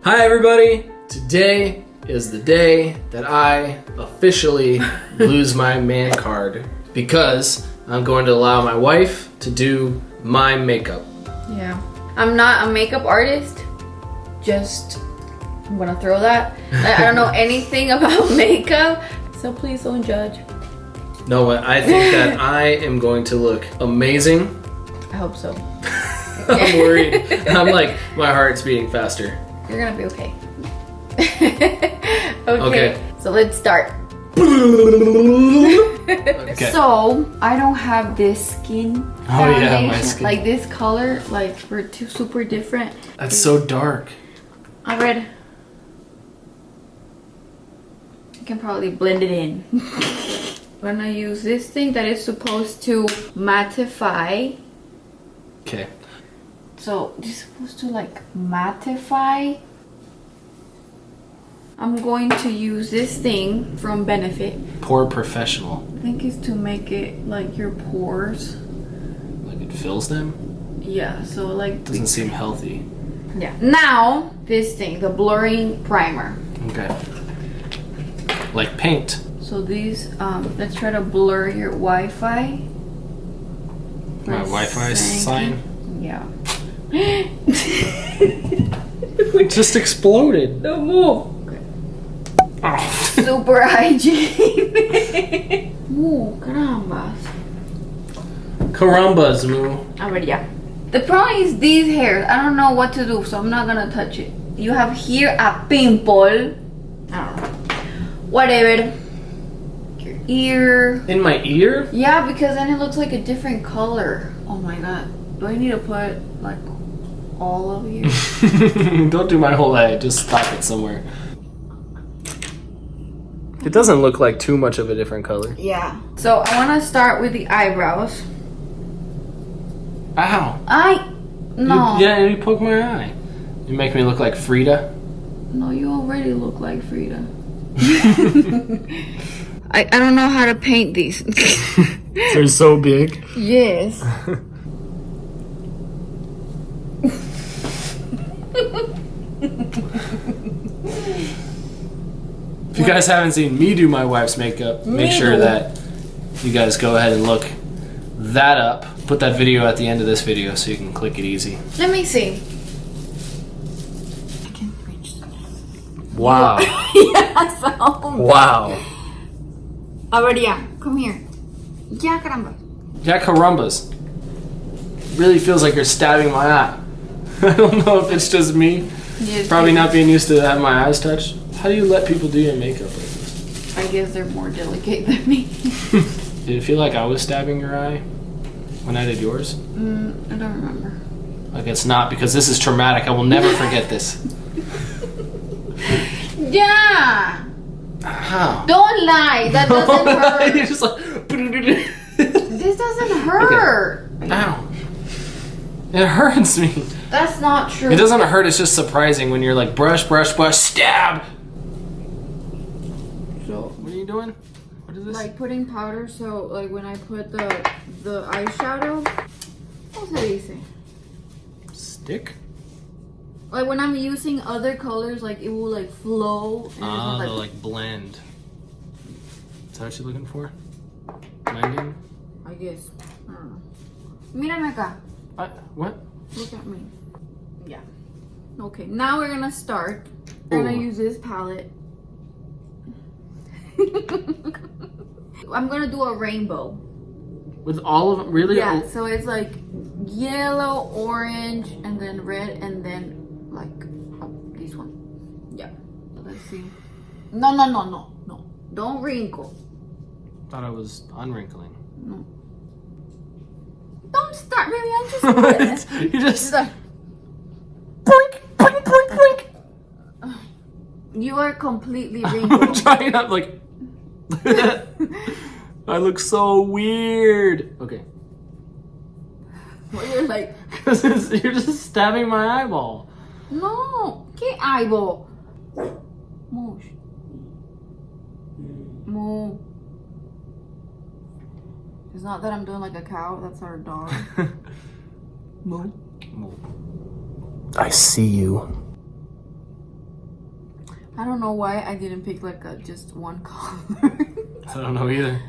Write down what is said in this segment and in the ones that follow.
Hi everybody! Today is the day that I officially lose my man card because I'm going to allow my wife to do my makeup. Yeah. I'm not a makeup artist. Just, I'm gonna throw that. I don't know anything about makeup, so please don't judge. No, I think that I am going to look amazing. I hope so. I'm worried. I'm like, my heart's beating faster. You're gonna be okay. Okay. So let's start. Okay. So I don't have this skin Oh yeah, my foundation. skin. Like this color, like we're two super different. That's so dark. I read. I can probably blend it in. I'm gonna use this thing that is supposed to mattify. Okay. So it's supposed to like mattify. I'm going to use this thing from Benefit. Pore Professional. I think it's to make it like your pores. Like it fills them? Yeah, so like Doesn't seem healthy. yeah. Now this thing, the blurring primer. Okay. Like paint. So these, let's try to blur your Wi-Fi. My Wi-Fi sign. Yeah. It just exploded. Don't move. Oh. Super hygiene. Moo, carambas. Carambas, moo. A ver, ya. The problem is these hairs. I don't know what to do, so I'm not gonna touch it. You have here a pimple. I don't know. Whatever. Your ear. In my ear? Yeah, because then it looks like a different color. Oh my god. Do I need to put like all of you? Don't do my whole head. Just stop it somewhere. It doesn't look like too much of a different color. Yeah. So I want to start with the eyebrows. Ow. No. You poke my eye. You make me look like Frida. No, you already look like Frida. I don't know how to paint these. They're so big. Yes. If you guys haven't seen me do my wife's makeup, make sure that you guys go ahead and look that up. Put that video at the end of this video so you can click it easy. Let me see. I can reach. Wow. Yeah, so. Wow. A ver, ya. Come here. Ya, caramba. Yeah, carambas. Really feels like you're stabbing my eye. I don't know if it's just me. Yes, Probably not being used to having my eyes touched. How do you let people do your makeup like this? I guess they're more delicate than me. Did it feel like I was stabbing your eye when I did yours? I don't remember. Like it's not, because this is traumatic. I will never forget this. Yeah. How? Don't lie. That doesn't hurt. You're just like... This doesn't hurt. Ow. It hurts me. That's not true. It doesn't hurt, it's just surprising when you're like brush, brush, brush, stab! So, What are you doing? What is this? like putting powder, so like when I put the eyeshadow, ¿cómo se dice? Stick? Like when I'm using other colors, like it will like flow. And Ah, it's they'll like blend. Is that what you're looking for? Blending? I guess. I don't know. Mírame acá. What? Look at me. Yeah. Okay, now we're gonna start. We're gonna use this palette. I'm gonna do a rainbow. With all of them? Really? Yeah, so it's like yellow, orange, and then red, and then like this one. Yeah. Let's see. No. Don't wrinkle. Thought I was unwrinkling. No. Don't start, baby. I'm just. You just... like, Boink, boink, boink, boink. you are completely I'm wrinkled. trying not like... I look so weird. Okay. Well, you're like, You're just stabbing my eyeball. no. ¿Qué eyeball? Mush. Moo. It's not that I'm doing like a cow. That's our dog. Moo. I see you. don't know why I didn't pick like just one color. I don't know either.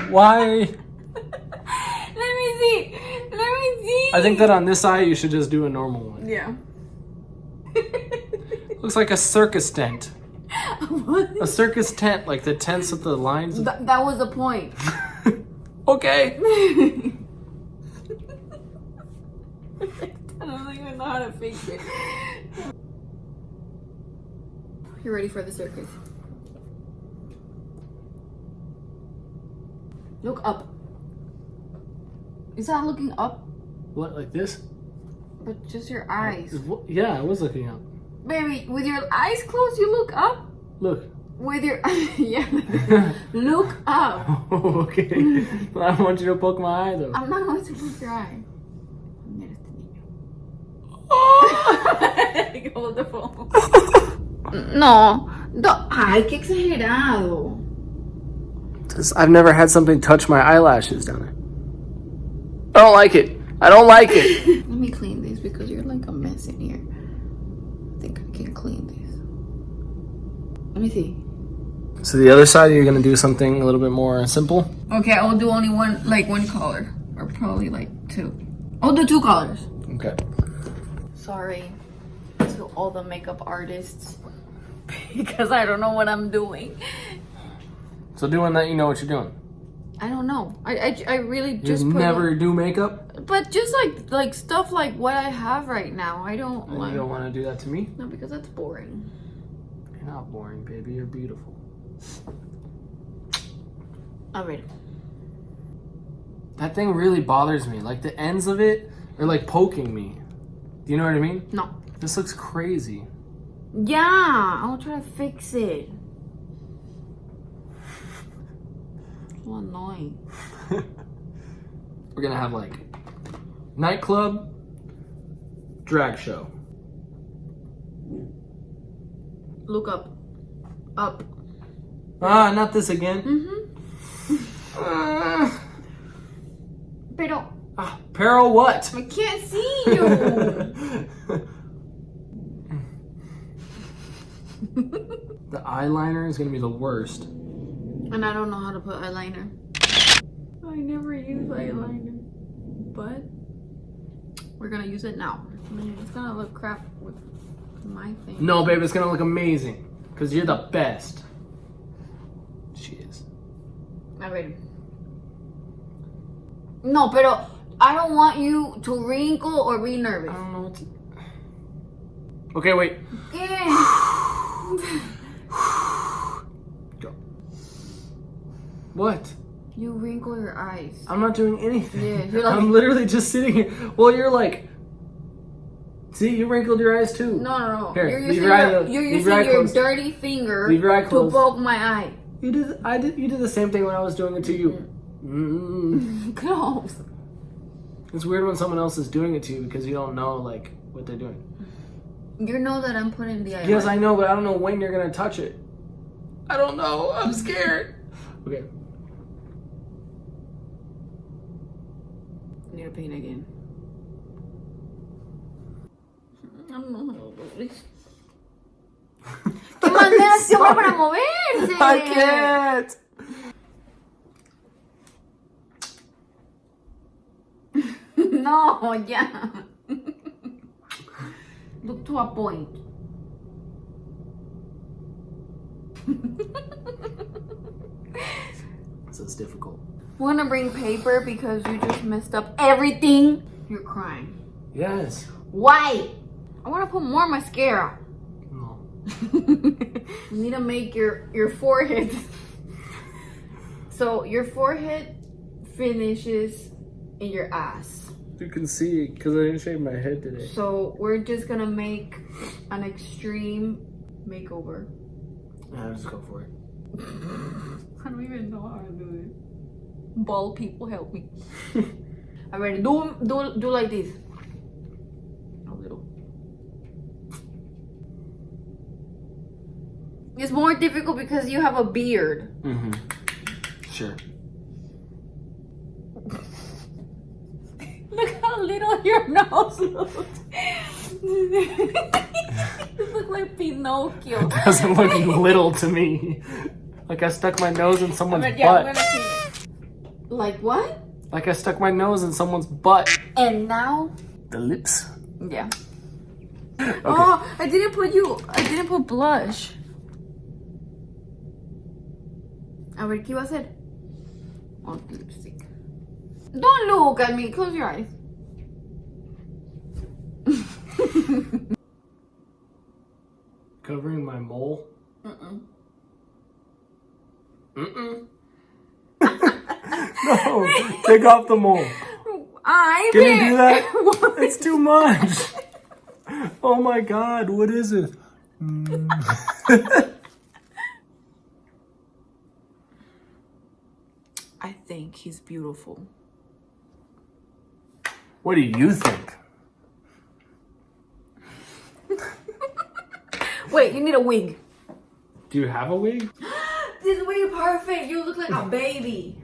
Why? Let me see. I think that on this eye you should just do a normal one. Yeah. Looks like a circus tent. What? A circus tent, like the tents with the lines. That was the point. Okay. I don't even know how to fix it. You ready for the circus? Look up. Is that looking up? What, like this? But just your eyes. Yeah, I was looking up. Baby, with your eyes closed, you look up? Look. With your... yeah. Look up. Oh, okay. But I want you to poke my eye, though. I'm not going to poke your eye. Hold the phone. No. Ay, qué exagerado. I've never had something touch my eyelashes down there. I don't like it. I don't like it. Let me clean these because you're like a mess in here. I think I can clean these. Let me see. So the other side, you're going to do something a little bit more simple? Okay, I'll do only one color. Or probably like two. I'll do two colors. Okay. Sorry to all the makeup artists because I don't know what I'm doing. So doing that, you know what you're doing? I don't know. I really just You never do makeup? But just like stuff like what I have right now. I don't And like. you don't want to do that to me? No, because that's boring. You're not boring, baby. You're beautiful. Alright. That thing really bothers me. Like the ends of it are like poking me. Do you know what I mean? No. This looks crazy. Yeah, I'll try to fix it. So annoying. We're gonna have like nightclub, drag show. Look up. Up. Ah, not this again. Pero Peril what? I can't see you. The eyeliner is gonna be the worst. And I don't know how to put eyeliner. I never use eyeliner. But we're gonna use it now. I mean, it's gonna look crap with my thing. No, babe, it's gonna look amazing. Because you're the best. She is. Alright. No, pero I don't want you to wrinkle or be nervous. I don't know what to... Okay, wait. Go. What? You wrinkle your eyes. I'm not doing anything. Yeah, you're like... I'm literally just sitting here. Well, you're like... See, you wrinkled your eyes too. No. Here, You're leave using your eye your, closed. you're Leave using your eye your closed. dirty finger Leave your eye to closed. poke my eye. You did the same thing when I was doing it to you. Close. It's weird when someone else is doing it to you because you don't know like what they're doing. You know that I'm putting the eyeliner. Yes, I know, but I don't know when you're gonna touch it. I don't know. I'm scared. Okay. I need to paint again. I don't know how to do this. ¿Qué manera este hombre para moverse? I can't. No, ya. Look to a point. So it's difficult. We're gonna bring paper because you just messed up everything. You're crying. Yes. Why? I want to put more mascara. No. You need to make your forehead. So your forehead finishes in your ass. You can see because I didn't shave my head today. So we're just gonna make an extreme makeover. I'll just go for it. I don't even know how to do it. Bald people help me. Alright, do like this. A little. It's more difficult because you have a beard. Mm-hmm. Sure. Look how little your nose looks. You look like Pinocchio. Doesn't look little to me. Like I stuck my nose in someone's butt. I'm gonna see it. Like what? Like I stuck my nose in someone's butt. And now? The lips. Yeah. Okay. Oh, I didn't put blush. A ver, ¿qué iba a hacer? Oh, lipstick. Don't look at me. Close your eyes. Covering my mole. No, take off the mole. Can you do that? It's too much. Oh my god, what is it? I think he's beautiful. What do you think? Wait, you need a wig. Do you have a wig? This wig is perfect. You look like a baby.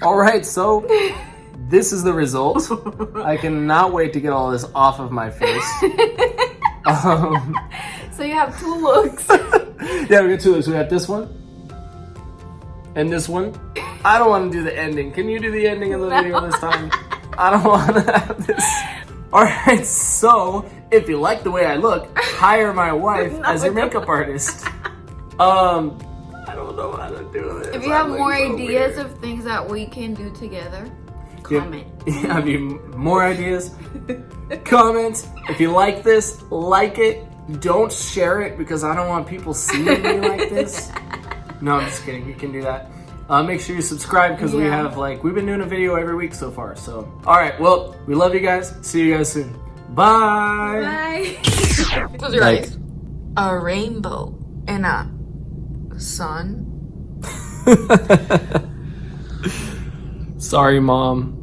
Alright, so this is the result. I cannot wait to get all this off of my face. So you have two looks. Yeah, we got two looks. We got this one and this one. I don't want to do the ending. Can you do the ending of the video this time? I don't want to have this. Alright, so if you like the way I look, hire my wife as your makeup artist. I don't know how to do this. If you have more ideas of things that we can do together, comment. Have you more ideas? Comment. If you like this, like it. Don't share it because I don't want people seeing me like this. No, I'm just kidding. You can do that. Make sure you subscribe because we have we've been doing a video every week so far. So, all right. Well, we love you guys. See you guys soon. Bye. Bye. Close your eyes. A rainbow and a sun. Sorry, Mom.